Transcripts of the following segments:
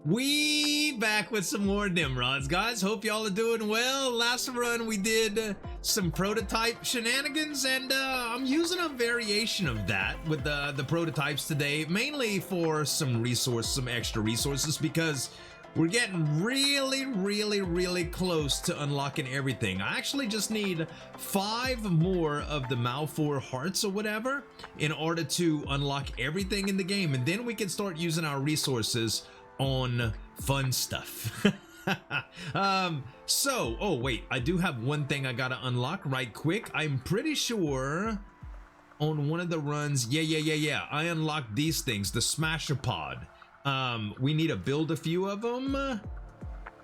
We back with some more Nimrods, guys. Hope y'all are doing well. Last run we did some prototype shenanigans, and I'm using a variation of that with the prototypes today, mainly for some extra resources, because we're getting really close to unlocking everything. I actually just need 5 more of the Malfour hearts or whatever in order to unlock everything in the game, and then we can start using our resources on fun stuff. Oh wait, I do have one thing I gotta unlock right quick. I'm pretty sure on one of the runs, yeah, I unlocked these things, the Smasher Pod. We need to build a few of them.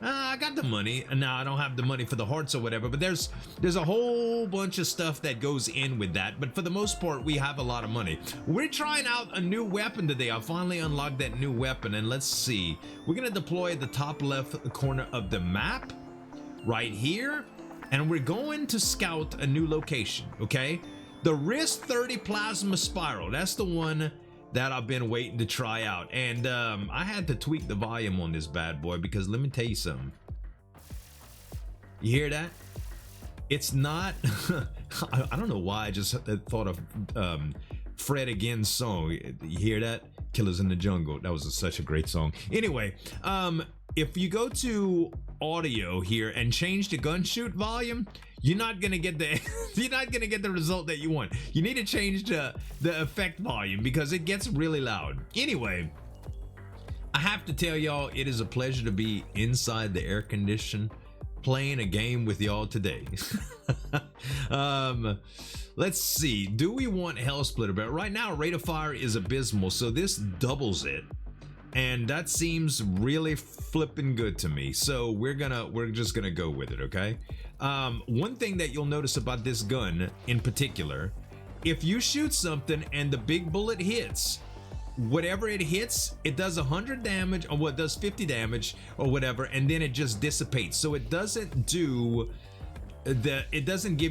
I got the money, and now I don't have the money for the hearts or whatever, but there's a whole bunch of stuff that goes in with that, but for the most part we have a lot of money. We're trying out a new weapon today. I finally unlocked that new weapon, and let's see, we're gonna deploy at the top left corner of the map right here, and we're going to scout a new location. Okay, the Risk 30 Plasma Spiral, that's the one that I've been waiting to try out, and I had to tweak the volume on this bad boy, because let me tell you something. You hear that? It's not I don't know why I just thought of Fred Again's song. You hear that? Killers in the Jungle. That was such a great song. Anyway, if you go to audio here and change the gun shoot volume, you're not gonna get the result that you want. You need to change the effect volume, because it gets really loud. Anyway, I have to tell y'all, it is a pleasure to be inside the air condition playing a game with y'all today. Let's see, do we want Hell Splitter? But right now rate of fire is abysmal, so this doubles it, and that seems really flipping good to me, so we're just gonna go with it. Okay, one thing that you'll notice about this gun in particular, if you shoot something and the big bullet hits, whatever it hits, it does 100 damage, or what, does 50 damage or whatever, and then it just dissipates, so it doesn't give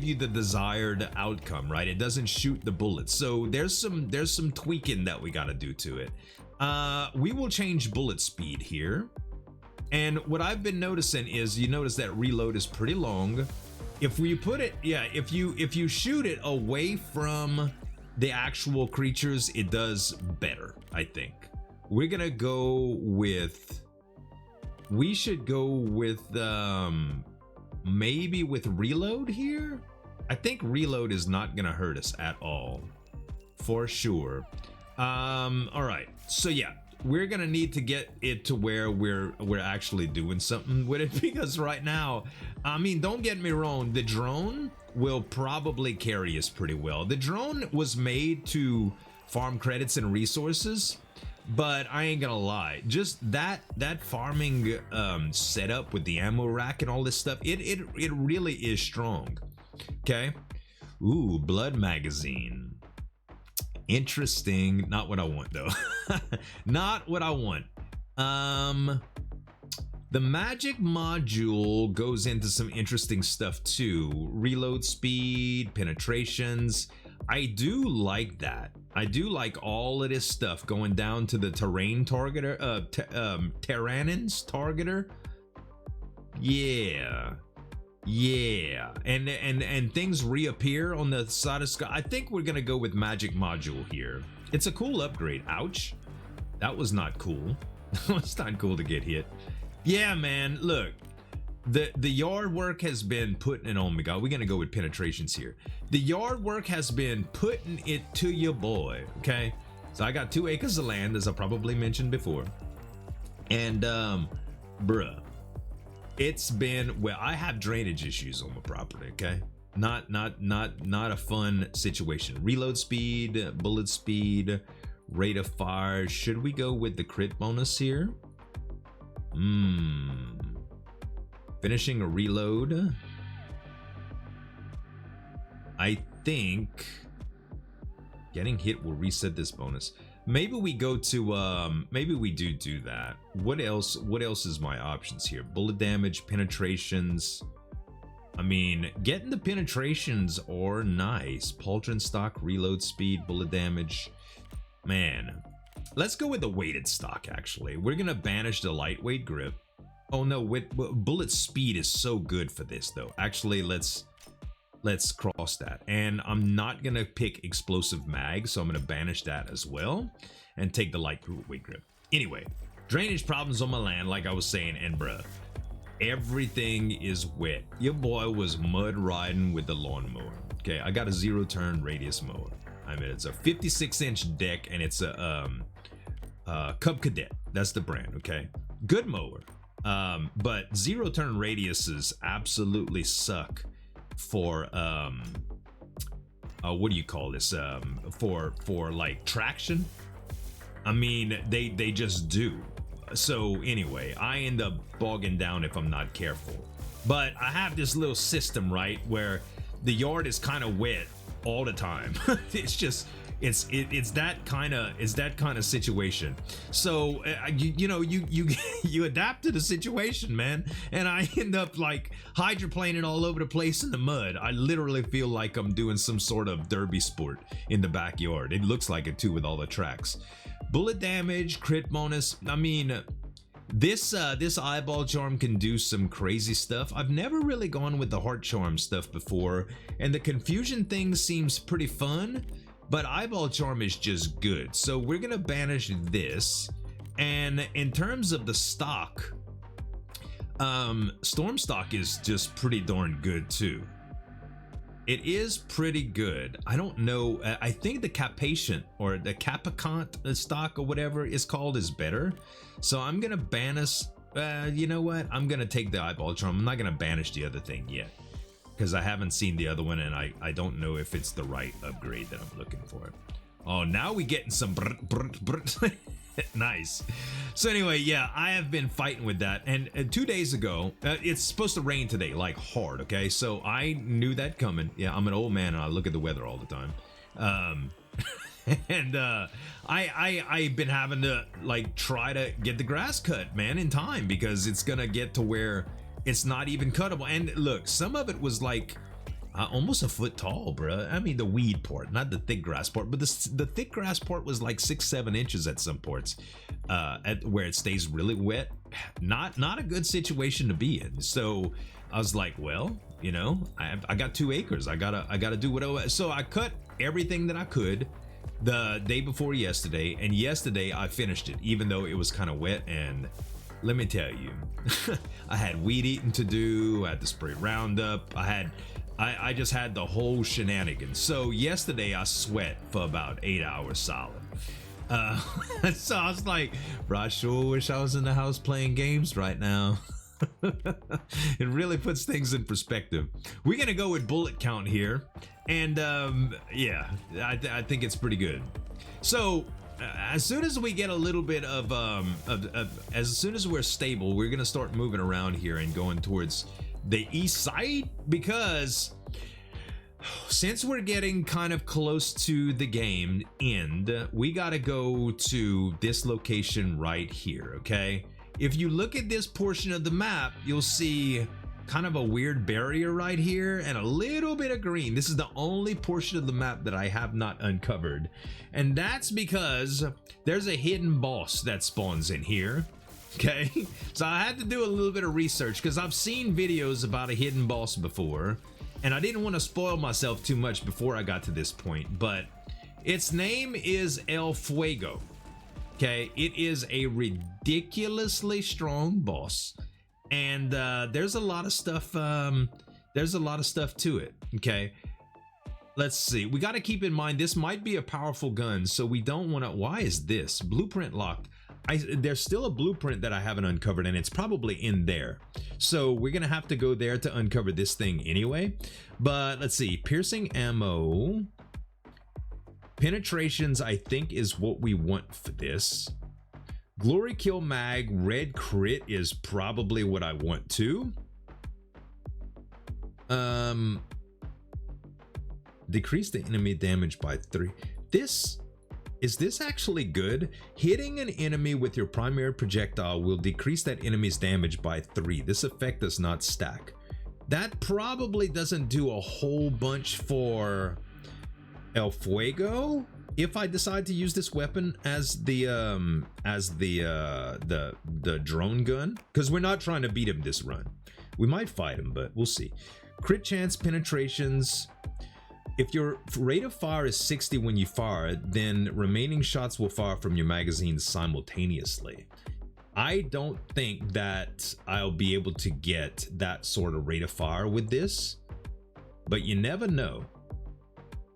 you the desired outcome, right? It doesn't shoot the bullets, so there's some tweaking that we got to do to it. We will change bullet speed here, and what I've been noticing is, you notice that reload is pretty long. If we put it, yeah, if you shoot it away from the actual creatures, it does better. I think we're gonna go with, we should go with maybe with reload here. I think reload is not gonna hurt us at all, for sure. All right, so yeah, we're gonna need to get it to where we're actually doing something with it, because right now, I mean, don't get me wrong, the drone will probably carry us pretty well. The drone was made to farm credits and resources, but I ain't gonna lie, just that farming setup with the ammo rack and all this stuff, it really is strong. Okay, ooh, blood magazine, interesting. Not what I want though. Not what I want. The magic module goes into some interesting stuff too. Reload speed, penetrations. I do like that. I do like all of this stuff going down to the terrain targeter, Terranins targeter. Yeah. And things reappear on the side of sky. I think we're gonna go with magic module here. It's a cool upgrade. Ouch. That was not cool. That was not cool to get hit. Yeah, man, look, the yard work has been putting it on me, God. We're gonna go with penetrations here. The yard work has been putting it to your boy. Okay, so I got 2 acres of land, as I probably mentioned before, and bruh, it's been, well, I have drainage issues on my property. Okay, not a fun situation. Reload speed, bullet speed, rate of fire. Should we go with the crit bonus here? Finishing a reload. I think getting hit will reset this bonus. Maybe we go to maybe we do that. What else is my options here? Bullet damage, penetrations. I mean, getting the penetrations are nice. Pauldron stock, reload speed, bullet damage. Man, let's go with the weighted stock. Actually, we're gonna banish the lightweight grip. Oh no, bullet speed is so good for this though. Actually, let's cross that. And I'm not gonna pick explosive mag, so I'm gonna banish that as well and take the lightweight grip. Anyway, drainage problems on my land, like I was saying, and bruh, everything is wet. Your boy was mud riding with the lawnmower. Okay, I got a 0 turn radius mower. I mean, it's a 56-inch deck, and it's a Cub Cadet. That's the brand. Okay, good mower. But 0 turn radiuses absolutely suck for what do you call this? For like traction. I mean, they just do. So anyway, I end up bogging down if I'm not careful. But I have this little system, right, where the yard is kind of wet all the time. It's just it's that kind of situation. So you adapt to the situation, man. And I end up like hydroplaning all over the place in the mud. I literally feel like I'm doing some sort of derby sport in the backyard. It looks like it too with all the tracks. Bullet damage, crit bonus. I mean, this eyeball charm can do some crazy stuff. I've never really gone with the heart charm stuff before, and the confusion thing seems pretty fun, but eyeball charm is just good. So we're gonna banish this. And in terms of the stock, storm stock is just pretty darn good too. It is pretty good. I don't know. I think the Capatient or the Capicant stock or whatever it's called is better. So I'm going to banish. You know what? I'm going to take the eyeball charm. I'm not going to banish the other thing yet because I haven't seen the other one and I don't know if it's the right upgrade that I'm looking for. Oh, now we getting some nice. So anyway, yeah, I have been fighting with that, and 2 days ago, it's supposed to rain today, like hard. Okay, so I knew that coming. Yeah, I'm an old man and I look at the weather all the time. And I've been having to like try to get the grass cut, man, in time, because it's gonna get to where it's not even cuttable. And look, some of it was like almost a foot tall, bruh. I mean, the weed part, not the thick grass part, but the thick grass part was like 6-7 inches at some parts, at where it stays really wet. Not a good situation to be in. So I was like, well, you know, I got 2 acres. I gotta do whatever. So I cut everything that I could the day before yesterday, and yesterday I finished it, even though it was kind of wet. And let me tell you, I had weed eating to do. I had to spray Roundup. I just had the whole shenanigans. So yesterday I sweat for about 8 hours solid. So I was like, bro, I sure wish I was in the house playing games right now. It really puts things in perspective. We're gonna go with bullet count here, and yeah, I think it's pretty good. So as soon as we get a little bit of as soon as we're stable, we're gonna start moving around here and going towards the east side, because since we're getting kind of close to the game end, we gotta go to this location right here. Okay, if you look at this portion of the map, you'll see kind of a weird barrier right here and a little bit of green. This is the only portion of the map that I have not uncovered, and that's because there's a hidden boss that spawns in here. Okay, so I had to do a little bit of research because I've seen videos about a hidden boss before, and I didn't want to spoil myself too much before I got to this point, but its name is El Fuego. Okay, it is a ridiculously strong boss, and there's a lot of stuff to it. Okay, let's see. We got to keep in mind this might be a powerful gun, so we don't want to. Why is this blueprint locked? There's still a blueprint that I haven't uncovered, and it's probably in there. So we're gonna have to go there to uncover this thing anyway. But let's see, piercing ammo, penetrations, I think is what we want for this. Glory kill mag, red crit is probably what I want too. Decrease the enemy damage by 3. Is this actually good? Hitting an enemy with your primary projectile will decrease that enemy's damage by 3. This effect does not stack. That probably doesn't do a whole bunch for El Fuego. if I decide to use this weapon as the drone gun, because we're not trying to beat him this run. We might fight him, but we'll see. Crit chance, penetrations. If your rate of fire is 60 when you fire, then remaining shots will fire from your magazine simultaneously. I don't think that I'll be able to get that sort of rate of fire with this, but you never know.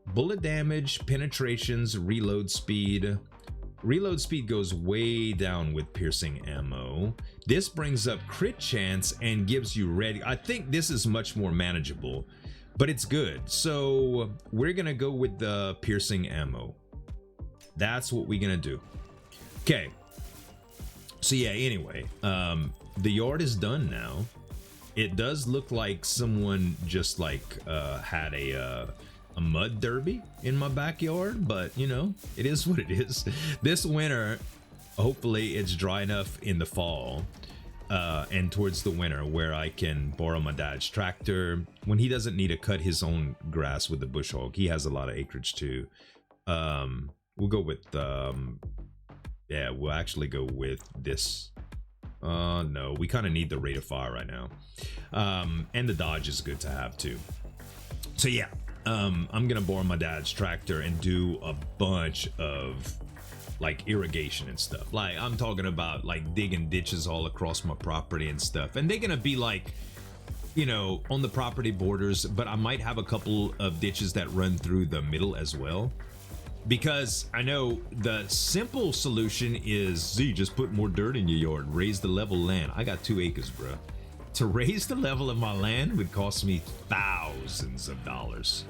Bullet damage, penetrations, reload speed. Reload speed goes way down with piercing ammo. This brings up crit chance and gives you red. I think this is much more manageable, but it's good. So we're gonna go with the piercing ammo. That's what we're gonna do. Okay. So yeah, anyway, the yard is done now. It does look like someone just like had a mud derby in my backyard, but you know, it is what it is. This winter, hopefully it's dry enough in the fall and towards the winter where I can borrow my dad's tractor when he doesn't need to cut his own grass with the bush hog. He has a lot of acreage too. We'll go with yeah, we'll actually go with this. No, we kind of need the rate of fire right now. And the dodge is good to have too. So yeah, I'm gonna borrow my dad's tractor and do a bunch of like irrigation and stuff. Like I'm talking about like digging ditches all across my property and stuff. And they're gonna be like, you know, on the property borders, but I might have a couple of ditches that run through the middle as well. Because I know the simple solution is, Z, just put more dirt in your yard, raise the level land. I got 2 acres, bro. To raise the level of my land would cost me thousands of dollars.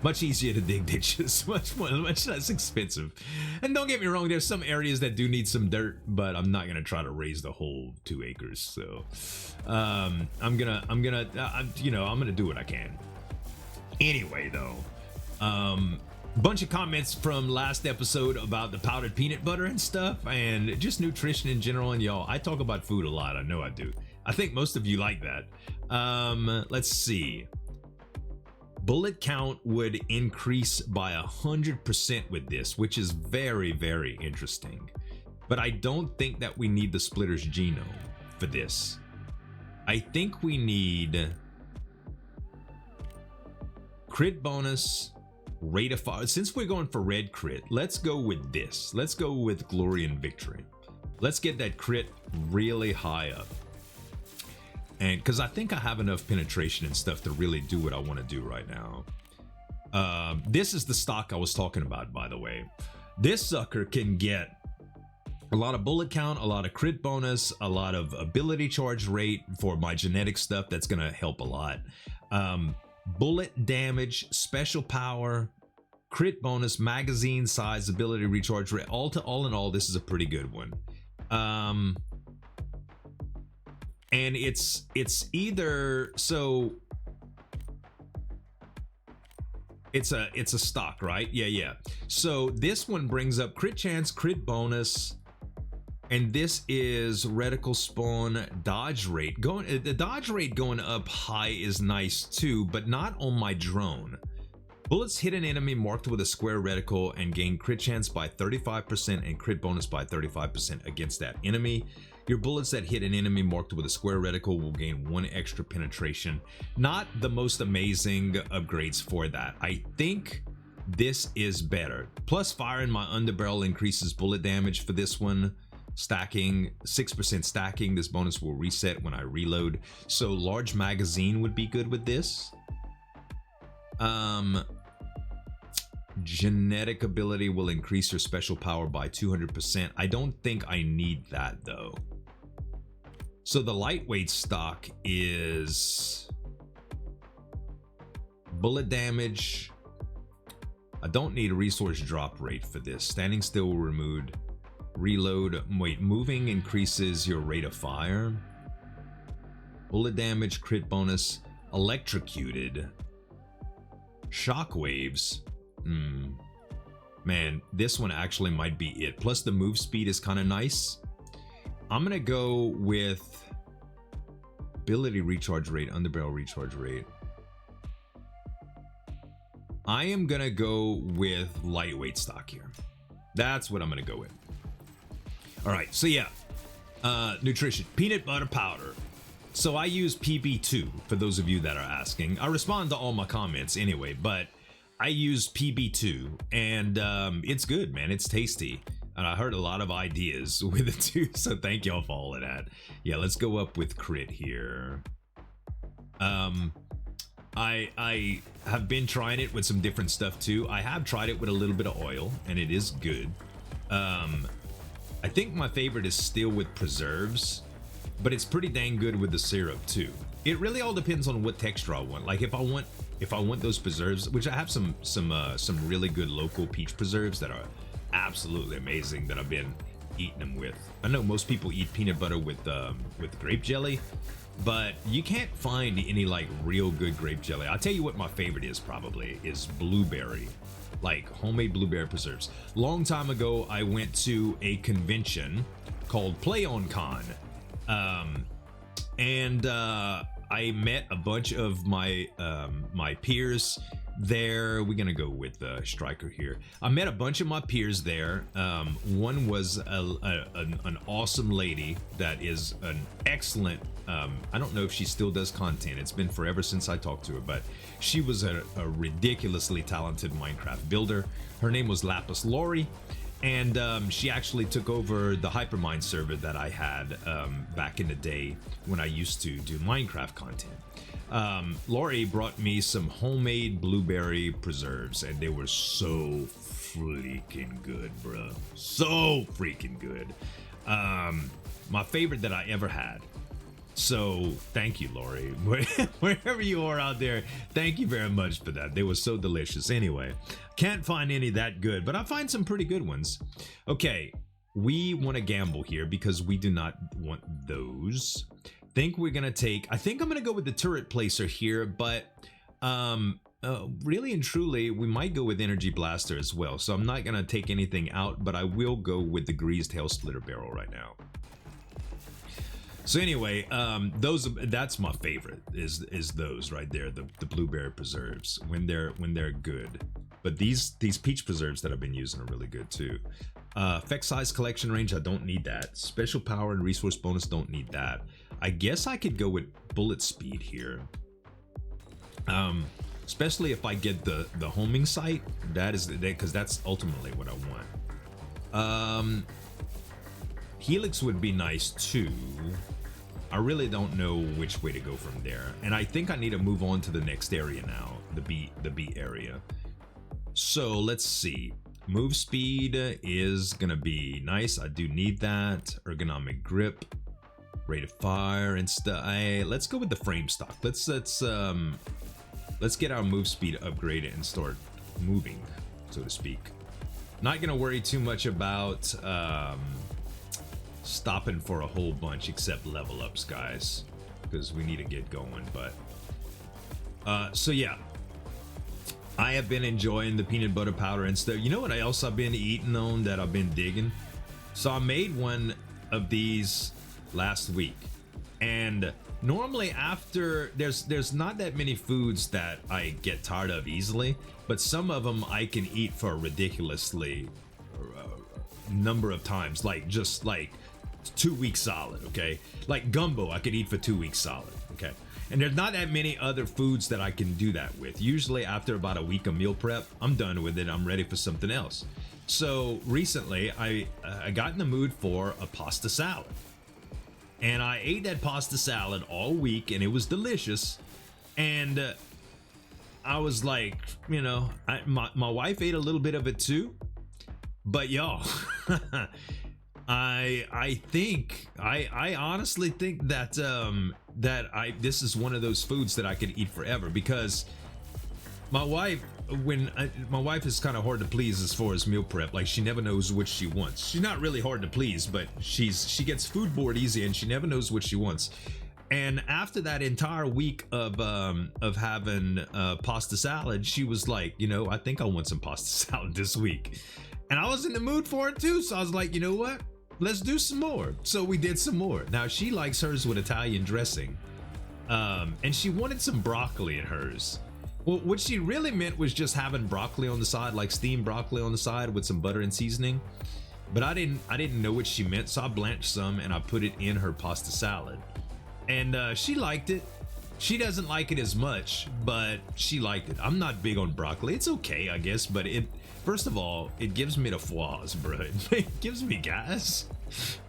Much easier to dig ditches, much less expensive. And don't get me wrong, there's some areas that do need some dirt, but I'm not gonna try to raise the whole 2 acres. So I'm gonna do what I can. Anyway, though, bunch of comments from last episode about the powdered peanut butter and stuff, and just nutrition in general. And y'all, I talk about food a lot. I know I do. I think most of you like that. Let's see. Bullet count would increase by 100% with this, which is very, very interesting. But I don't think that we need the splitter's genome for this. I think we need crit bonus, rate of fire. Since we're going for red crit, let's go with this. Let's go with glory and victory. Let's get that crit really high up. And because I think I have enough penetration and stuff to really do what I want to do right now. This is the stock I was talking about, by the way. This sucker can get a lot of bullet count, a lot of crit bonus, a lot of ability charge rate for my genetic stuff. That's going to help a lot. Bullet damage, special power, crit bonus, magazine size, ability recharge rate. All in all, this is a pretty good one. And it's either, so it's a stock, right? Yeah. So this one brings up crit chance, crit bonus, and this is reticle spawn, dodge rate. The dodge rate going up high is nice too, but not on my drone. Bullets hit an enemy marked with a square reticle and gain crit chance by 35% and crit bonus by 35% against that enemy. Your bullets that hit an enemy marked with a square reticle will gain 1 extra penetration. Not the most amazing upgrades for that. I think this is better. Plus fire in my underbarrel increases bullet damage for this one. Stacking, 6% stacking. This bonus will reset when I reload. So large magazine would be good with this. Genetic ability will increase your special power by 200%. I don't think I need that though. So the lightweight stock is bullet damage. I don't need a resource drop rate for this. Standing still will removed. Reload. Wait, moving increases your rate of fire. Bullet damage, crit bonus, electrocuted. Shockwaves. Man, this one actually might be it. Plus the move speed is kind of nice. I'm gonna go with ability recharge rate, underbarrel recharge rate. I am gonna go with lightweight stock here. That's what I'm gonna go with. All right, so yeah, nutrition, peanut butter powder. So I use PB2 for those of you that are asking. I respond to all my comments anyway, but I use PB2 and it's good, man. It's tasty. And I heard a lot of ideas with it too, so thank y'all for all of that. Yeah, let's go up with crit here. I have been trying it with some different stuff too. I have tried it with a little bit of oil, and it is good. I think my favorite is still with preserves, but it's pretty dang good with the syrup too. It really all depends on what texture I want. Like if I want those preserves, which I have some really good local peach preserves that are absolutely amazing that I've been eating them with. I know most people eat peanut butter with grape jelly, but you can't find any like real good grape jelly. I'll tell you what my favorite is probably is blueberry, like homemade blueberry preserves. Long time ago, I went to a convention called Play On Con, and I met a bunch of my my peers there. We're gonna go with Striker here. I met a bunch of my peers there. One was an awesome lady that is an excellent, I don't know if she still does content. It's been forever since I talked to her, but she was a ridiculously talented Minecraft builder. Her name was Lapis Lori, and she actually took over the Hypermind server that I had back in the day when I used to do Minecraft content. Lori brought me some homemade blueberry preserves, and they were so freaking good, bro. So freaking good. My favorite that I ever had. So thank you, Lori. Wherever you are out there, thank you very much for that. They were so delicious. Anyway, can't find any that good, but I find some pretty good ones. Okay, we want to gamble here because we do not want those. I think I'm gonna go with the turret placer here, but really and truly we might go with energy blaster as well. So I'm not gonna take anything out, but I will go with the greased hail splitter barrel right now. So anyway, that's my favorite is those right there, the blueberry preserves when they're good. But these peach preserves that I've been using are really good too. Effect size, collection range, I don't need that. Special power and resource bonus, don't need that. I guess I could go with bullet speed here, especially if I get the homing sight. That is because that's ultimately what I want. Helix would be nice too. I really don't know which way to go from there, and I think I need to move on to the next area now, the B area. So let's see. Move speed is gonna be nice. I do need that. Ergonomic grip, rate of fire and stuff. Let's go with the frame stock. Let's get our move speed upgraded and start moving, so to speak. Not gonna worry too much about stopping for a whole bunch except level ups, guys, because we need to get going. But so yeah, I have been enjoying the peanut butter powder and stuff. You know what else I've been eating on that I've been digging? So I made one of these last week, and normally after there's not that many foods that I get tired of easily, but some of them I can eat for a ridiculously number of times, like just like 2 weeks solid. Okay, like gumbo I could eat for 2 weeks solid. Okay, and there's not that many other foods that I can do that with. Usually after about a week of meal prep, I'm done with it. I'm ready for something else. So recently I got in the mood for a pasta salad, and I ate that pasta salad all week, and it was delicious. And I was like, you know, my wife ate a little bit of it too, but y'all, I honestly think that this is one of those foods that I could eat forever, because my wife, my wife is kind of hard to please as far as meal prep. Like, she never knows what she wants. She's not really hard to please, but she gets food bored easy, and she never knows what she wants. And after that entire week of having pasta salad, she was like, you know, I think I want some pasta salad this week. And I was in the mood for it too, so I was like, you know what? Let's do some more. So we did some more. Now, she likes hers with Italian dressing, and she wanted some broccoli in hers. Well, what she really meant was just having broccoli on the side, like steamed broccoli on the side with some butter and seasoning. But I didn't know what she meant, so I blanched some and I put it in her pasta salad. And she liked it. She doesn't like it as much, but she liked it. I'm not big on broccoli. It's okay, I guess, but first of all, it gives me the flaws, bro. It gives me gas,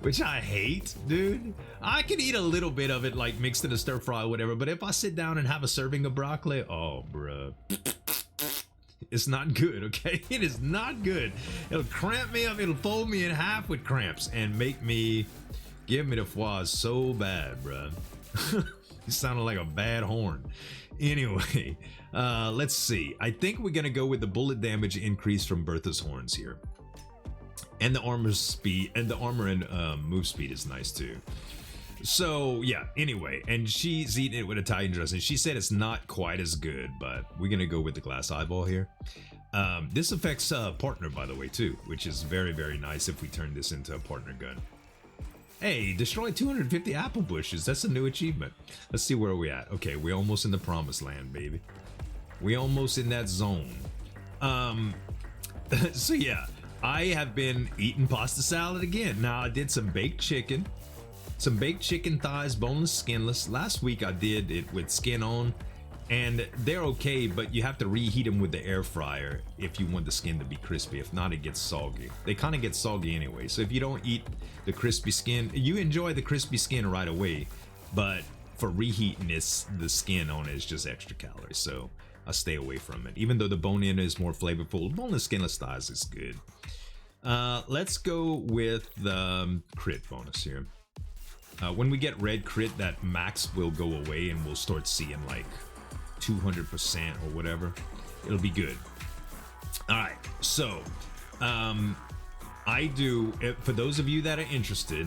which I hate, dude. I can eat a little bit of it, like mixed in a stir fry or whatever, but if I sit down and have a serving of broccoli, oh, bro. It's not good, okay? It is not good. It'll cramp me up. It'll fold me in half with cramps and give me the flaws so bad, bro. You sounded like a bad horn. Anyway, let's see. I think we're gonna go with the bullet damage increase from Bertha's horns here, and the armor speed, and the armor and move speed is nice too. So yeah, anyway, and she's eating it with Italian dressing. She said it's not quite as good, but we're gonna go with the glass eyeball here. This affects partner, by the way, too, which is very, very nice if we turn this into a partner gun. Hey, destroy 250 apple bushes. That's a new achievement. Let's see where we're at. Okay, we're almost in the promised land, baby. We almost in that zone. So yeah, I have been eating pasta salad again. Now I did some baked chicken. Some baked chicken thighs, boneless, skinless. Last week I did it with skin on, and they're okay, but you have to reheat them with the air fryer if you want the skin to be crispy. If not, it gets soggy. They kind of get soggy anyway, so if you don't eat the crispy skin, you enjoy the crispy skin right away, but for reheating this, the skin on it is just extra calories, so I stay away from it. Even though the bone in is more flavorful, boneless, skinless thighs is good. Let's go with the crit bonus here. When we get red crit, that max will go away and we'll start seeing like 200% or whatever. It'll be good. All right, so I do, for those of you that are interested,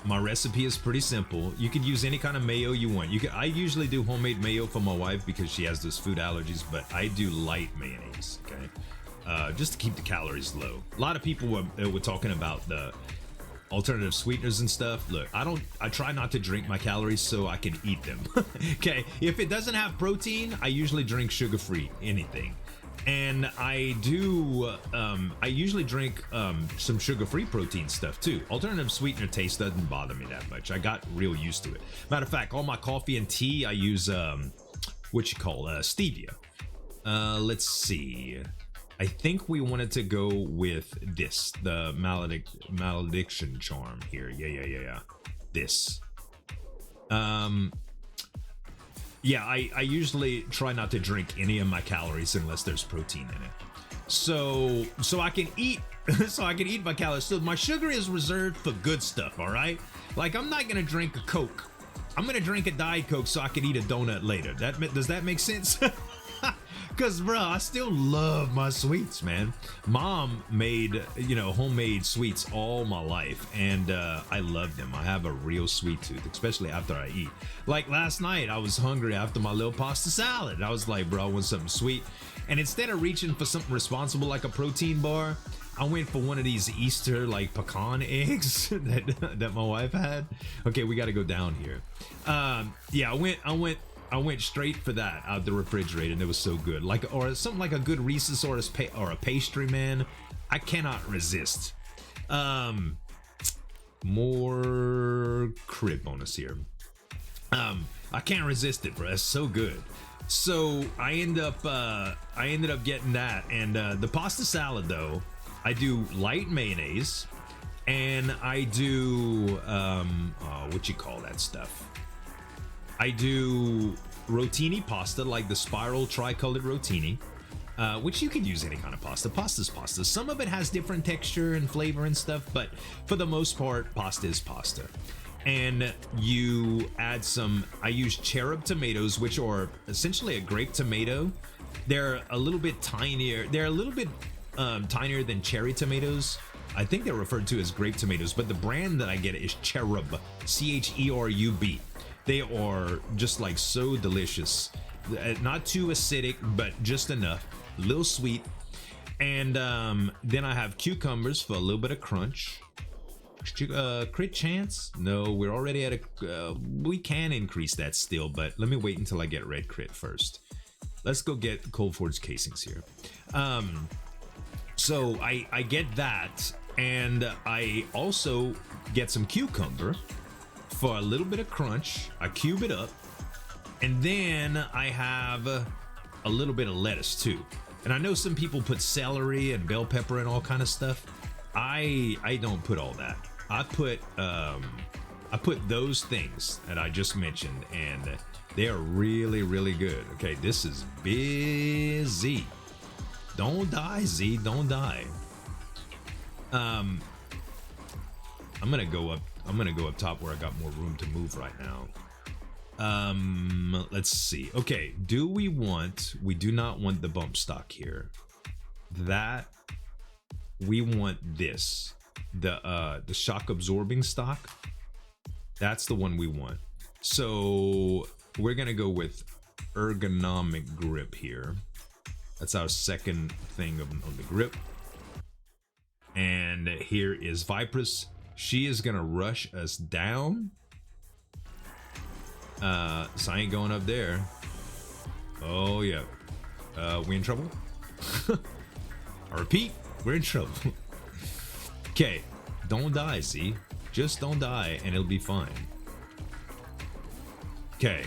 my recipe is pretty simple. You could use any kind of mayo you want. I usually do homemade mayo for my wife because she has those food allergies, but I do light mayonnaise, okay? Just to keep the calories low. A lot of people were talking about the alternative sweeteners and stuff. Look, I try not to drink my calories so I can eat them. Okay, if it doesn't have protein, I usually drink sugar-free anything. And I usually drink some sugar-free protein stuff too. Alternative sweetener taste doesn't bother me that much. I got real used to it. Matter of fact, all my coffee and tea, I use stevia. Let's see. I think we wanted to go with this, the malediction charm here. Yeah. This. Yeah, I usually try not to drink any of my calories unless there's protein in it. So I can eat my calories. So my sugar is reserved for good stuff, all right? Like, I'm not gonna drink a Coke. I'm gonna drink a Diet Coke so I can eat a donut later. Does that make sense? Because, bro, I still love my sweets, man. Mom made, homemade sweets all my life, and I love them. I have a real sweet tooth, especially after I eat. Like last night, I was hungry after my little pasta salad. I was like, bro, I want something sweet. And instead of reaching for something responsible like a protein bar, I went for one of these Easter, like, pecan eggs that my wife had. Okay, we got to go down here. Yeah, I went straight for that out the refrigerator, and it was so good. Or something like a good Reese's or a pastry, man. I cannot resist. More crit bonus here. I can't resist it, bro. It's so good. So I ended up getting that, and the pasta salad though, I do light mayonnaise, and I do what you call that stuff? I do rotini pasta, like the spiral tricolored rotini, which you can use any kind of pasta. Pasta's pasta. Some of it has different texture and flavor and stuff, but for the most part, pasta is pasta. And you add I use cherub tomatoes, which are essentially a grape tomato. They're a little bit tinier. They're a little bit tinier than cherry tomatoes. I think they're referred to as grape tomatoes, but the brand that I get is Cherub, C-H-E-R-U-B. They are just like so delicious. Not too acidic, but just enough. A little sweet. And then I have cucumbers for a little bit of crunch. Crit chance? No, we're already at we can increase that still, but let me wait until I get red crit first. let's go get cold forged casings here. So I get that, and I also get some cucumber for a little bit of crunch. I cube it up, and then I have a little bit of lettuce too. And I know some people put celery and bell pepper and all kind of stuff. I don't put all that. I put those things that I just mentioned, and they are really, really good. Okay, this is busy. Don't die, Z. Don't die. I'm gonna go up. I'm gonna go up top where I got more room to move right now. Let's see. Okay, do we want? We do not want the bump stock here. That we want this. The shock absorbing stock. That's the one we want. So we're gonna go with ergonomic grip here. That's our second thing on the grip. And here is Vipress. She is gonna rush us down. So I ain't going up there. Oh yeah. We in trouble? I repeat, we're in trouble. Okay, don't die, Z. Just don't die and it'll be fine. Okay.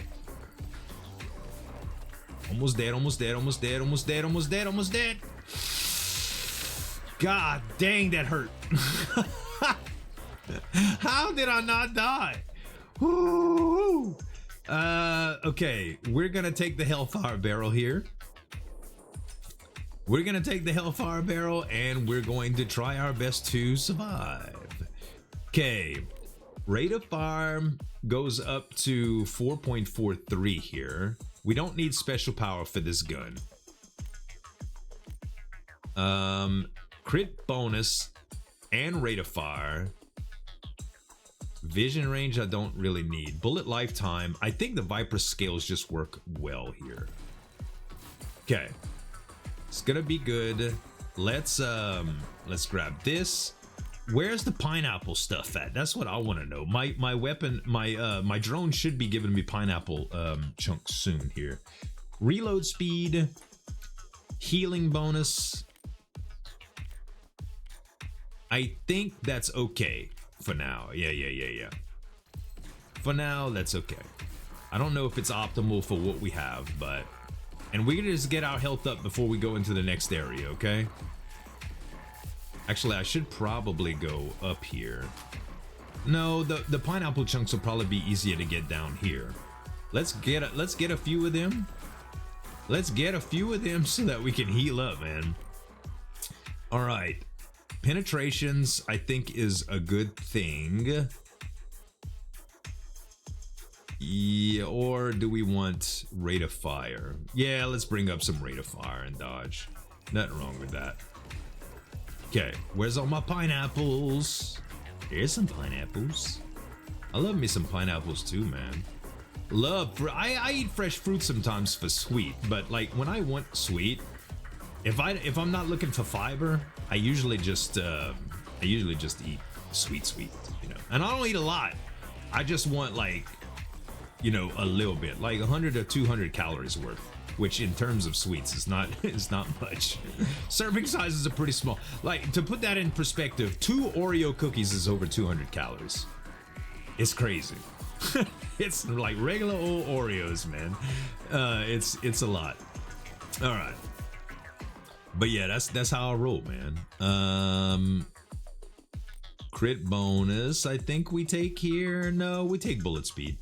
Almost dead, almost dead, almost dead, almost dead, almost dead, almost dead. God dang, that hurt. How did I not die? Woo! Okay, we're gonna take the Hellfire Barrel here. We're gonna take the Hellfire Barrel and we're going to try our best to survive. Okay, rate of fire goes up to 4.43 here. We don't need special power for this gun. Crit bonus and rate of fire. Vision range I don't really need. Bullet lifetime. I think the Viper scales just work well here. Okay. It's gonna be good. Let's grab this. Where's the pineapple stuff at? That's what I want to know. My weapon, my drone should be giving me pineapple chunks soon here. Reload speed, healing bonus. I think that's okay for now. Yeah. For now, that's okay. I don't know if it's optimal for what we have, but and we're gonna just get our health up before we go into the next area, okay? Actually, I should probably go up here. No, the pineapple chunks will probably be easier to get down here. Let's get a few of them. Let's get a few of them so that we can heal up, man. All right. Penetrations, I think, is a good thing. Yeah, or do we want rate of fire? Yeah, let's bring up some rate of fire and dodge. Nothing wrong with that. Okay, where's all my pineapples? Here's some pineapples. I love me some pineapples too, man. I eat fresh fruit sometimes for sweet, but like when I want sweet, if I'm not looking for fiber, I usually just eat sweet, you know. And I don't eat a lot. I just want like, you know, a little bit, like 100 or 200 calories worth, which in terms of sweets is not much. Serving sizes are pretty small. Like, to put that in perspective, 2 Oreo cookies is over 200 calories. It's crazy. It's like regular old Oreos, man. It's a lot. All right. But yeah, that's how I roll, man. Crit bonus, I think we take here. No, we take bullet speed.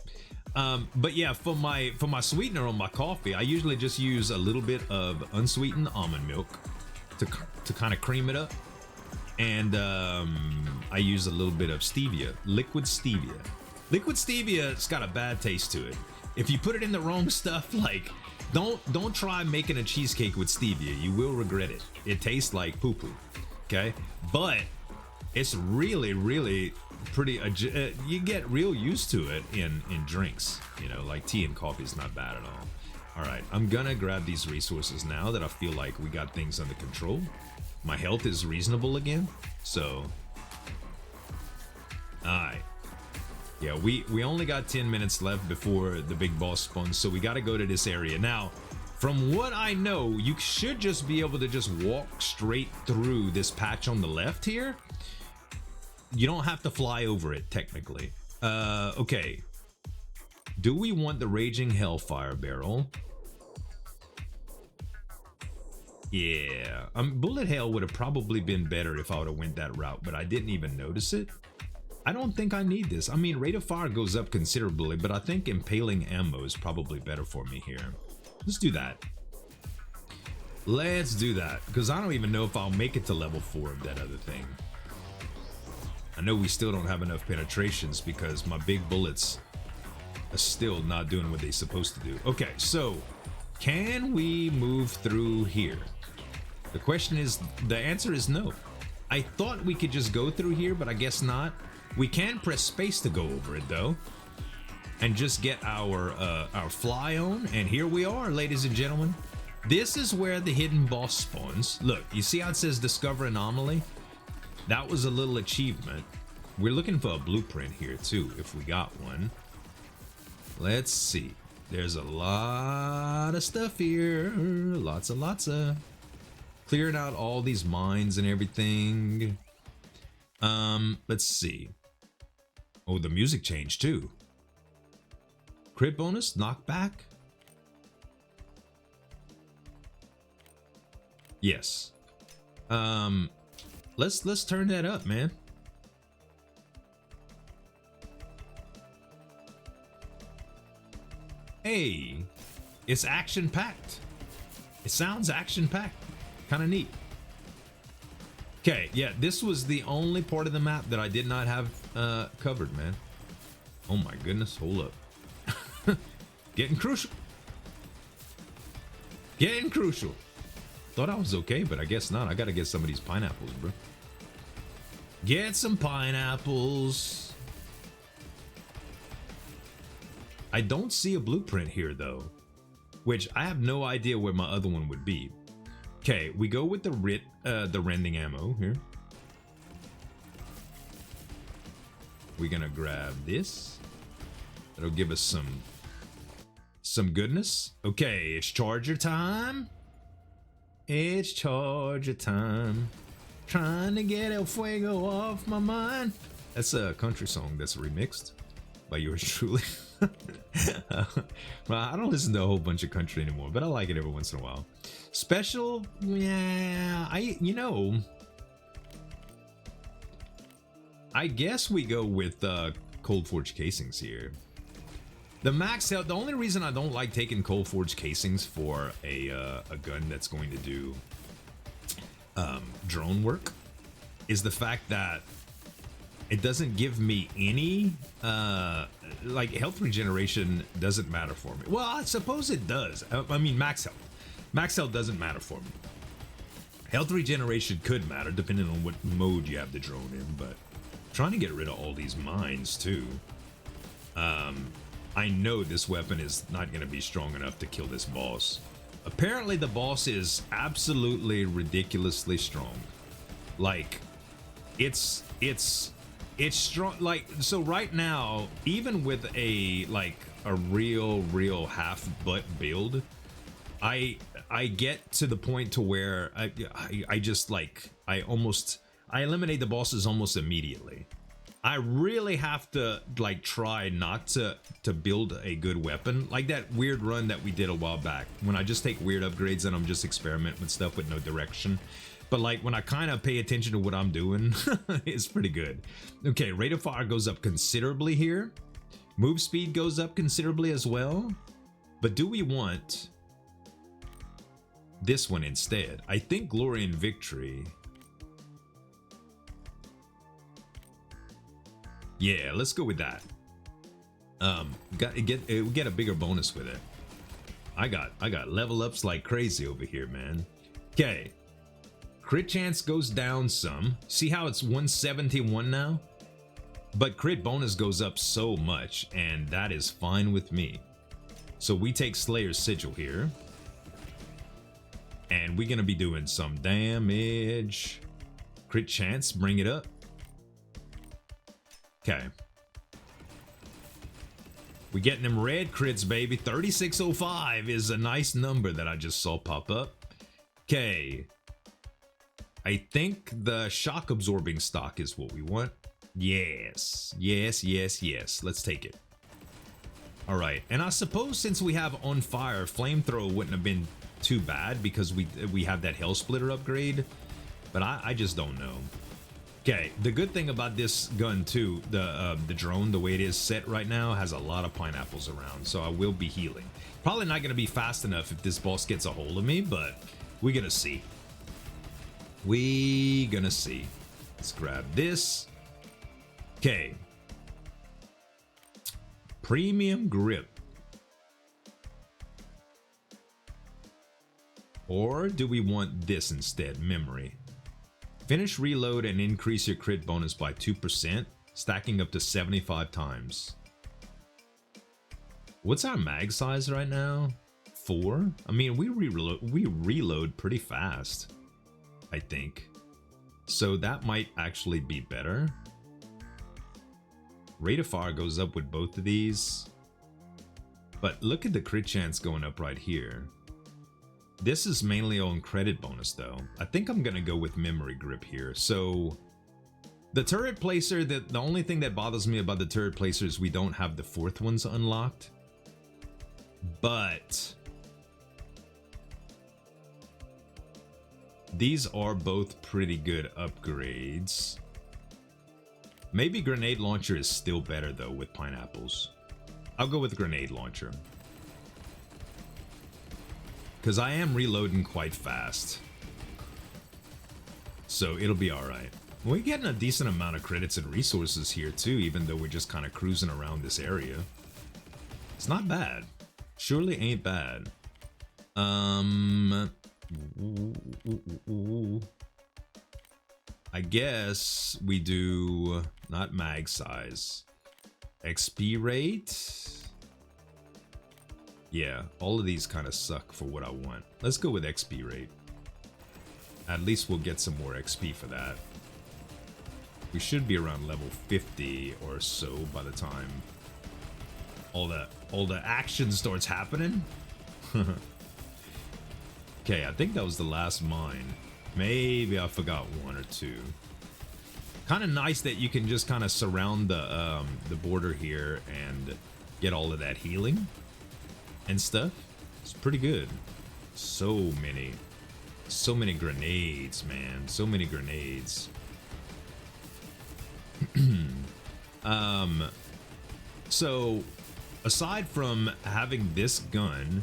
But yeah, for my sweetener on my coffee, I usually just use a little bit of unsweetened almond milk to kind of cream it up, and I use a little bit of stevia, liquid stevia. Liquid stevia, it's got a bad taste to it. If you put it in the wrong stuff, like don't try making a cheesecake with stevia. You will regret it. It tastes like poo-poo. Okay, but it's really pretty. You get real used to it in drinks. You know, like tea and coffee is not bad at all. All right, I'm gonna grab these resources now that I feel like we got things under control. My health is reasonable again, so all right. Yeah, we only got 10 minutes left before the big boss spawns, so we got to go to this area now. From what I know, you should just be able to just walk straight through this patch on the left here. You don't have to fly over it, technically. Okay. Do we want the Raging Hellfire Barrel? Yeah. Bullet Hail would have probably been better if I would have went that route, but I didn't even notice it. I don't think I need this. I mean, rate of fire goes up considerably, but I think Impaling Ammo is probably better for me here. Let's do that. Let's do that, because I don't even know if I'll make it to level 4 of that other thing. I know we still don't have enough penetrations because my big bullets are still not doing what they're supposed to do. Okay, so can we move through here? The question is, the answer is no. I thought we could just go through here, but I guess not. We can press space to go over it though, and just get our fly on, and here we are, ladies and gentlemen. This is where the hidden boss spawns. Look, you see how it says discover anomaly? That was a little achievement. We're looking for a blueprint here too, if we got one. Let's see. There's a lot of stuff here. Lots of. Clearing out all these mines and everything. Let's see. Oh, the music changed too. Crit bonus, knockback. Yes. Let's turn that up, man. Hey, it's action-packed. It sounds action-packed. Kind of neat. Okay, yeah, this was the only part of the map that I did not have covered, man. Oh my goodness, hold up. Getting crucial. Getting crucial. Thought I was okay, but I guess not. I gotta get some of these pineapples, bro. Get some pineapples. I don't see a blueprint here, though, which I have no idea where my other one would be. Okay, we go with the rending ammo here. We're gonna grab this. That'll give us some goodness. Okay, it's charger time. It's charger time. Trying to get El Fuego off my mind. That's a country song that's remixed by yours truly. Well, I don't listen to a whole bunch of country anymore, but I like it every once in a while. Special, yeah, I guess we go with cold forged casings here. The max health. The only reason I don't like taking cold forged casings for a gun that's going to do drone work is the fact that it doesn't give me any like health regeneration doesn't matter for me. Well, I suppose it does. I mean, max health doesn't matter for me. Health regeneration could matter depending on what mode you have the drone in, but trying to get rid of all these mines too. I know this weapon is not going to be strong enough to kill this boss. Apparently the boss is absolutely ridiculously strong. Like it's strong. Like, so right now, even with a real half butt build, I get to the point to where I just like I eliminate the bosses almost immediately. I really have to like try not to build a good weapon, like that weird run that we did a while back when I just take weird upgrades and I'm just experimenting with stuff with no direction. But like when I kind of pay attention to what I'm doing, it's pretty good. Okay, rate of fire goes up considerably here. Move speed goes up considerably as well. But do we want this one instead? I think Glory and Victory. Yeah, let's go with that. We get a bigger bonus with it. I got level ups like crazy over here, man. Okay. Crit chance goes down some. See how it's 171 now? But crit bonus goes up so much, and that is fine with me. So we take Slayer's Sigil here. And we're gonna be doing some damage. Crit chance, bring it up. Okay. We getting them red crits, baby. 3605 is a nice number that I just saw pop up. Okay. I think the shock absorbing stock is what we want. Yes. Yes, yes, yes. Let's take it. All right. And I suppose since we have on fire, flamethrower wouldn't have been too bad because we have that hell splitter upgrade. But I just don't know. Okay, the good thing about this gun too, the drone, the way it is set right now, has a lot of pineapples around, so I will be healing. Probably not going to be fast enough if this boss gets a hold of me, but we're gonna see. We gonna see. Let's grab this. Okay. Premium grip. Or do we want this instead? Memory. Finish reload and increase your crit bonus by 2%, stacking up to 75 times. What's our mag size right now? 4? I mean, we reload pretty fast, I think. So that might actually be better. Rate of fire goes up with both of these. But look at the crit chance going up right here. This is mainly on credit bonus though. I think I'm gonna go with memory grip here. So the turret placer, the only thing that bothers me about the turret placer is we don't have the 4th ones unlocked. But these are both pretty good upgrades. Maybe grenade launcher is still better though with pineapples. I'll go with grenade launcher. Because I am reloading quite fast. So it'll be alright. We're getting a decent amount of credits and resources here too, even though we're just kind of cruising around this area. It's not bad. Surely ain't bad. I guess we do not mag size. XP rate. Yeah, all of these kind of suck for what I want. Let's go with XP rate. At least we'll get some more XP for that. We should be around level 50 or so by the time all the action starts happening. Okay, I think that was the last mine. Maybe I forgot 1 or 2. Kind of nice that you can just kind of surround the border here and get all of that healing and stuff. It's pretty good. So many grenades, man. So many grenades. So aside from having this gun,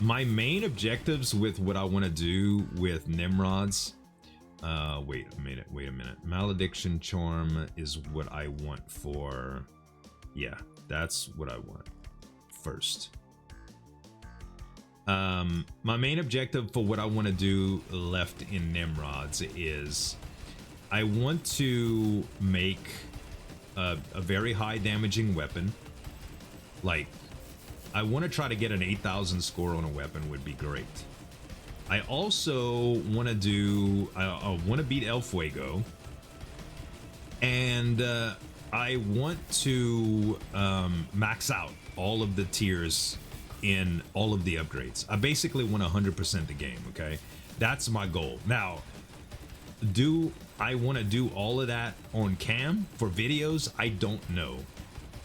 my main objectives with what I want to do with Nimrods, wait a minute. Malediction charm is what I want for, yeah, that's what I want first. My main objective for what I want to do left in Nimrods is I want to make a very high damaging weapon. Like, I want to try to get an 8,000 score on a weapon would be great. I also want to do, I want to beat El Fuego. And I want to max out all of the tiers in all of the upgrades. I basically want 100% the game, okay? That's my goal. Now, do I want to do all of that on cam for videos? I don't know.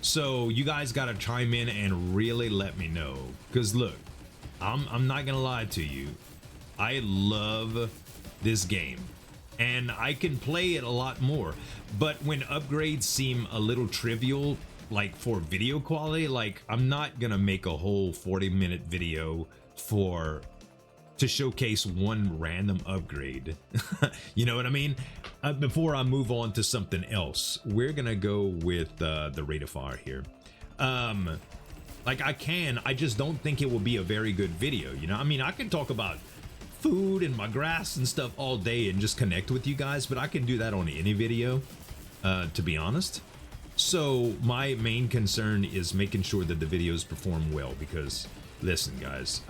So you guys got to chime in and really let me know. Because look, I'm not gonna lie to you. I love this game. And I can play it a lot more. But when upgrades seem a little trivial, like for video quality, like I'm not gonna make a whole 40-minute video to showcase one random upgrade. You know what I mean? Before I move on to something else, we're gonna go with the rate of fire here. Like I just don't think it will be a very good video, you know? I mean, I can talk about food and my grass and stuff all day and just connect with you guys, but I can do that on any video, to be honest. So my main concern is making sure that the videos perform well, because listen guys,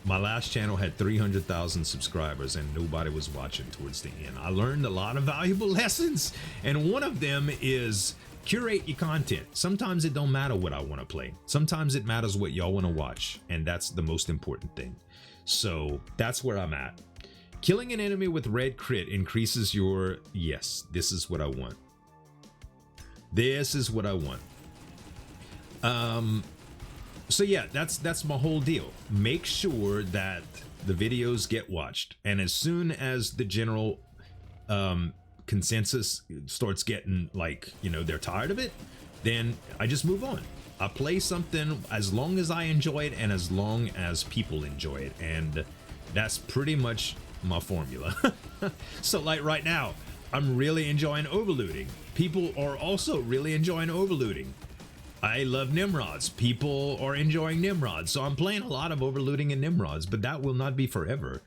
my last channel had 300,000 subscribers and nobody was watching towards the end. I learned a lot of valuable lessons, and one of them is curate your content. Sometimes it don't matter what I want to play. Sometimes it matters what y'all want to watch, and that's the most important thing. So that's where I'm at. Killing an enemy with red crit increases your... Yes, this is what I want. This is what I want. So yeah, that's my whole deal. Make sure that the videos get watched, and as soon as the general consensus starts getting like, you know, they're tired of it, then I just move on. I play something as long as I enjoy it and as long as people enjoy it, and that's pretty much my formula. So like right now, I'm really enjoying overlooting. People are also really enjoying overlooting. I love Nimrods. People are enjoying Nimrods, so I'm playing a lot of overlooting and Nimrods, but that will not be forever.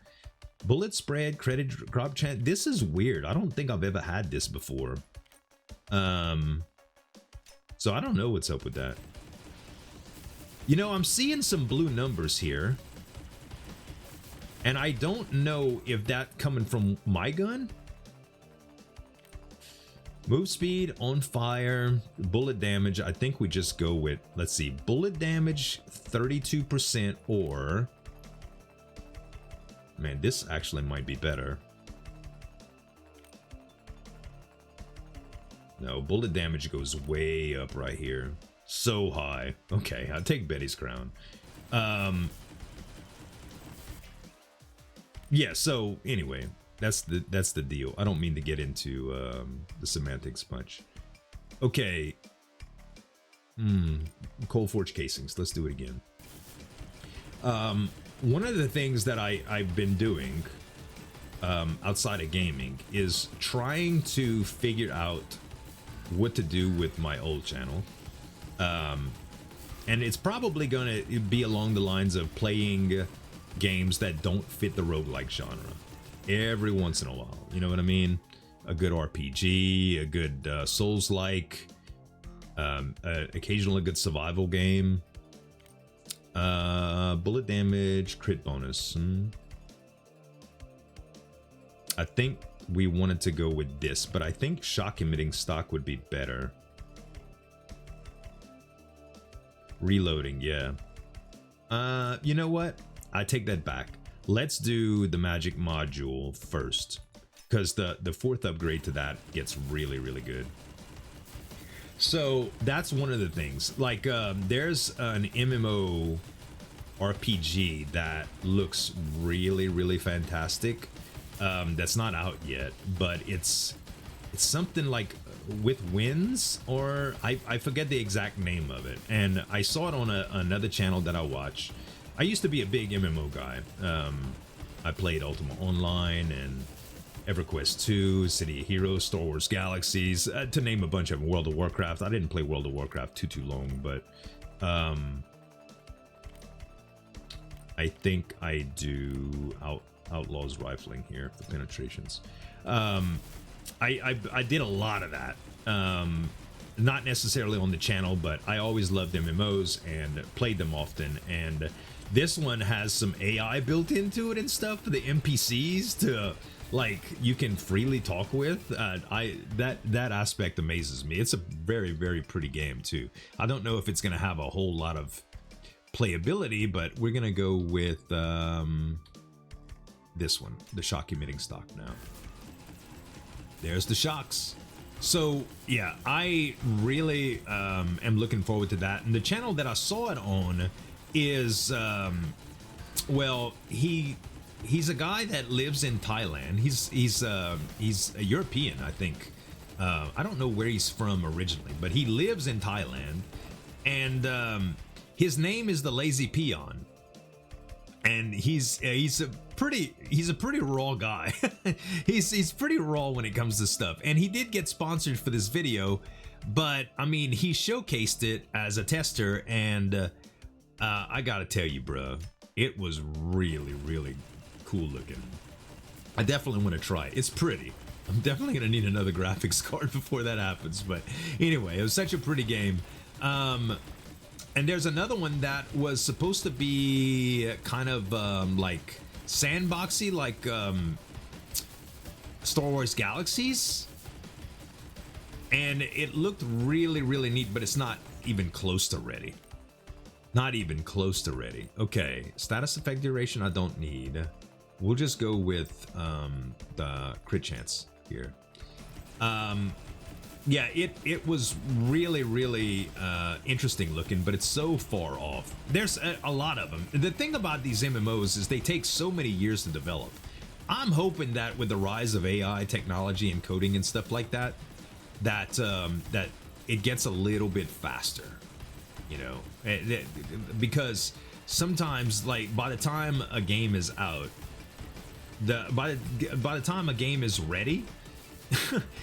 Bullet spread, credit crop chant. This is weird. I don't think I've ever had this before. So I don't know what's up with that. You know, I'm seeing some blue numbers here, and I don't know if that coming from my gun. Move speed, on fire, bullet damage. I think we just go with, let's see, bullet damage 32%, or man, this actually might be better. No, bullet damage goes way up right here. So high. Okay, I'll take Betty's crown. Yeah, so anyway, that's the deal. I don't mean to get into the semantics much. Okay. Cold forge casings. Let's do it again. One of the things that I've been doing outside of gaming is trying to figure out what to do with my old channel. And it's probably gonna be along the lines of playing games that don't fit the roguelike genre every once in a while. You know what I mean? A good RPG, a good Souls-like, occasionally a good survival game. Bullet damage, crit bonus. I think we wanted to go with this, but I think shock emitting stock would be better. Reloading, yeah. You know what? I take that back. Let's do the magic module first, because the fourth upgrade to that gets really, really good. So that's one of the things. Like, there's an MMO RPG that looks really, really fantastic. That's not out yet, but it's something like with winds, or I forget the exact name of it, and I saw it on another channel that I watch. I used to be a big MMO guy. I played Ultima Online and EverQuest 2, City of Heroes, Star Wars Galaxies, to name a bunch of them. World of Warcraft. I didn't play World of Warcraft too long, but I think I do Outlaws Rifling here for penetrations. I did a lot of that. Not necessarily on the channel, but I always loved MMOs and played them often, and this one has some AI built into it and stuff for the NPCs to, like, you can freely talk with. That aspect amazes me. It's a very, very pretty game too. I don't know if it's gonna have a whole lot of playability, but we're gonna go with this one, the shock emitting stock. Now there's the shocks. So yeah, I really am looking forward to that. And the channel that I saw it on is well, he's a guy that lives in Thailand. He's a European, I think. I don't know where he's from originally, but he lives in Thailand, and his name is the Lazy Peon. And he's a pretty raw guy. he's pretty raw when it comes to stuff. And he did get sponsored for this video, but I mean, he showcased it as a tester, and I gotta tell you, bro, it was really, really cool looking. I definitely want to try it. It's pretty. I'm definitely gonna need another graphics card before that happens. But anyway, it was such a pretty game. And there's another one that was supposed to be kind of like sandboxy, like Star Wars Galaxies. and it looked really, really neat, but it's not even close to ready. Not even close to ready. Okay, status effect duration I don't need. We'll just go with the crit chance here. Yeah, it was really, really interesting looking, but it's so far off. There's a lot of them. The thing about these MMOs is they take so many years to develop. I'm hoping that with the rise of AI technology and coding and stuff like that, that it gets a little bit faster, you know, because sometimes, like, by the time a game is out, by the time a game is ready,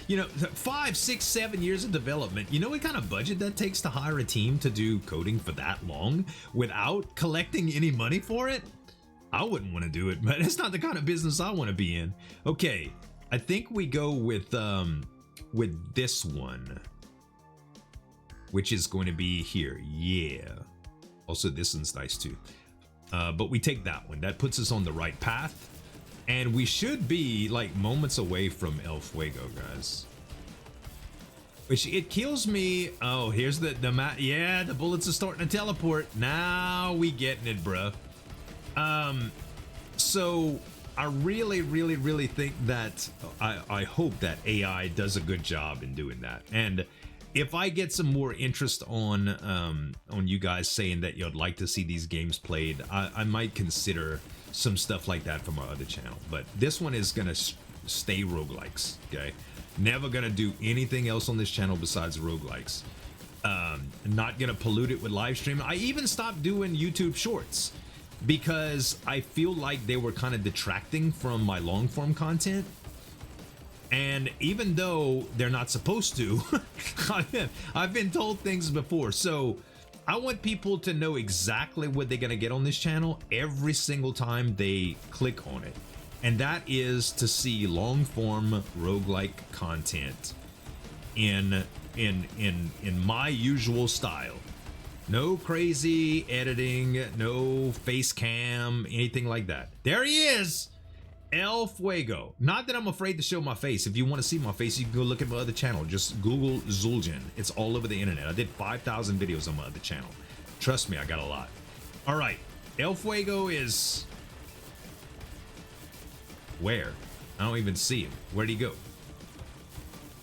you know, 5, 6, 7 years of development, you know what kind of budget that takes to hire a team to do coding for that long without collecting any money for it? I wouldn't want to do it, but it's not the kind of business I want to be in. Okay, I think we go with this one, which is going to be here. Yeah. Also, this one's nice too. But we take that one. That puts us on the right path. And we should be like moments away from El Fuego, guys. Which it kills me. Oh, here's the yeah, the bullets are starting to teleport. Now we getting it, bruh. So I really, really, really think that I hope that AI does a good job in doing that. And if I get some more interest on you guys saying that you'd like to see these games played, I might consider some stuff like that from our other channel. But this one is gonna stay roguelikes. Okay, never gonna do anything else on this channel besides roguelikes. Not gonna pollute it with live stream. I even stopped doing YouTube shorts because I feel like they were kind of detracting from my long form content. And even though they're not supposed to, I've been told things before. So I want people to know exactly what they're gonna get on this channel every single time they click on it. And that is to see long form roguelike content in my usual style. No crazy editing, no face cam, anything like that. There he is, El Fuego. Not that I'm afraid to show my face. If you want to see my face, you can go look at my other channel. Just Google Zul'jin. It's all over the internet. I did 5,000 videos on my other channel. Trust me, I got a lot. All right, El Fuego is where? I don't even see him. Where'd he go?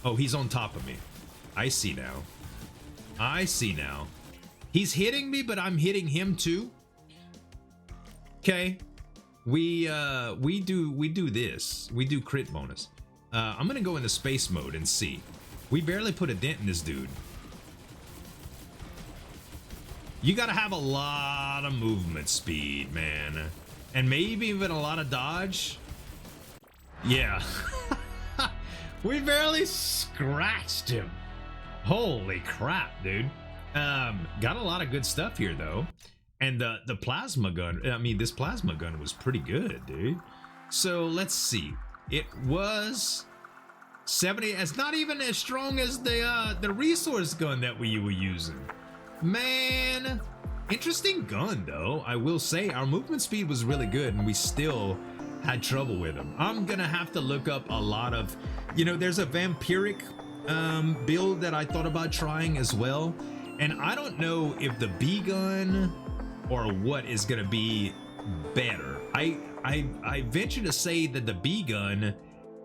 Oh, he's on top of me. I see now. I see now. He's hitting me, but I'm hitting him too. Okay, we do this. We do crit bonus. I'm gonna go into space mode and see. We barely put a dent in this dude. You gotta have a lot of movement speed, man, and maybe even a lot of dodge. Yeah, we barely scratched him. Holy crap, dude. Got a lot of good stuff here though, and the plasma gun, I mean, this plasma gun was pretty good, dude. So let's see, it was 70. It's not even as strong as the resource gun that we were using, man. Interesting gun though. I will say our movement speed was really good, and we still had trouble with him. I'm gonna have to look up a lot of, you know, there's a vampiric build that I thought about trying as well. And I don't know if the B gun or what is gonna be better. I venture to say that the B gun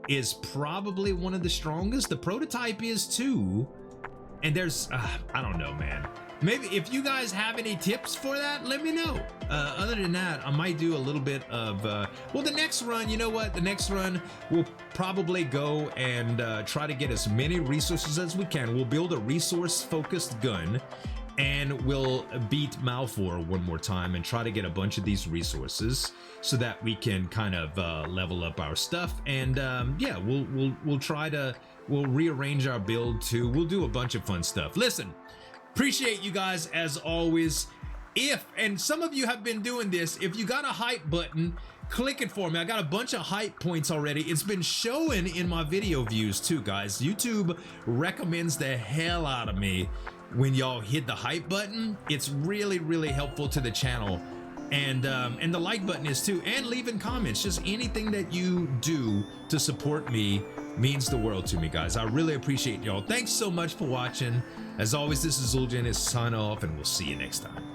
is probably one of the strongest. The prototype is too. And there's, I don't know, man. Maybe if you guys have any tips for that, let me know. Other than that, I might do a little bit of, well, the next run, you know what? The next run, we'll probably go and try to get as many resources as we can. We'll build a resource-focused gun, and we'll beat Malfor one more time and try to get a bunch of these resources so that we can kind of level up our stuff. And yeah, we'll try to, we'll rearrange our build too. We'll do a bunch of fun stuff. Listen. Appreciate you guys as always. And some of you have been doing this, if you got a hype button, click it for me. I got a bunch of hype points already. It's been showing in my video views too, guys. YouTube recommends the hell out of me when y'all hit the hype button. It's really, really helpful to the channel. And the like button is too, and leaving comments. Just anything that you do to support me Means the world to me, guys. I really appreciate y'all. Thanks so much for watching. As always, this is Zul'jin. Sign off, and we'll see you next time.